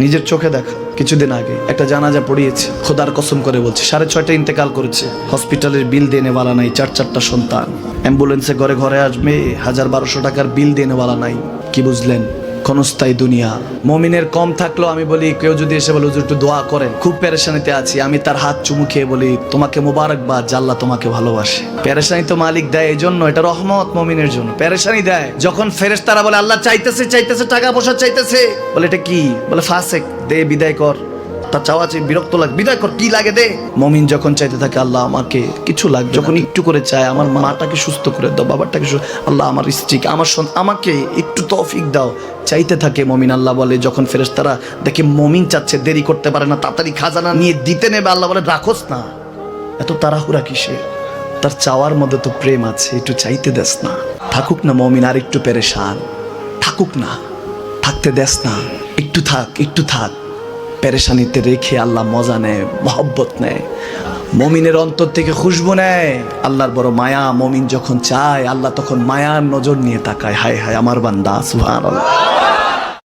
নিজের চোখে দেখা কিছুদিন আগে একটা জানাজা পড়িয়েছে, খোদার কসম করে বলছে 6:30 ইন্তেকাল করেছে। হসপিটালের বিল দিয়ে নেওয়ালা নাই, 4-4টা সন্তান, অ্যাম্বুলেন্সে ঘরে ঘরে আসবে, 1000-1200 টাকার বিল দিয়ে নেওয়ালা নাই। কি বুঝলেন? ক্ষণস্থায়ী দুনিয়া। মুমিনের কম থাকলেও আমি বলি, কেউ যদি এসে বলে হুজুর একটু দোয়া করেন, খুব পেরেশানিতে আছি, আমি তার হাত চুমু খেয়ে বলি তোমাকে মোবারকবাদ, আল্লাহ তোমাকে ভালোবাসে। পেরেশানি তো মালিক দেয়, এই জন্য এটা রহমত মুমিনের জন্য। পেরেশানি দেয় যখন ফেরেশতারা বলে আল্লাহ চাইতেছে টাকা পয়সা চাইতেছে, বলে এটা কি? বলে ফাসেক, দে বিদায় কর। তার চাওয়া চেয়ে বিরক্ত লাগে, বিদায় কর, কি লাগে দে। মুমিন যখন চাইতে থাকে আল্লাহ আমাকে কিছু লাগবে, যখন একটু করে চায় আমার মাটাকে সুস্থ করে দাও, বাবাটাকে আল্লাহ আমার স্ত্রীকে, আমার আমাকে একটু তৌফিক দাও, চাইতে থাকে মুমিন। আল্লাহ বলে যখন ফেরেশতারা দেখে মুমিন চাচ্ছে, দেরি করতে পারে না, তাড়াতাড়ি খাজানা নিয়ে দিতে নেবে, আল্লাহ বলে রাখোস না, এত তাড়াহুড়া কিসের? তার চাওয়ার মধ্যে তো প্রেম আছে, একটু চাইতে দেস না। থাকুক না মুমিন আর একটু পেরেশান, থাকুক না, থাকতে দেস না, একটু থাক, একটু থাক। পেরেশানিতে রেখে আল্লাহ মজা নেয়, মহব্বত নেয়, মুমিনের অন্তর থেকে খুশবু নেয়। আল্লাহর বড় মায়া, মুমিন যখন চায় আল্লাহ তখন মায়ার নজর নিয়ে তাকায়, হায় হায় আমার বান্দা, সুবহানাল্লাহ।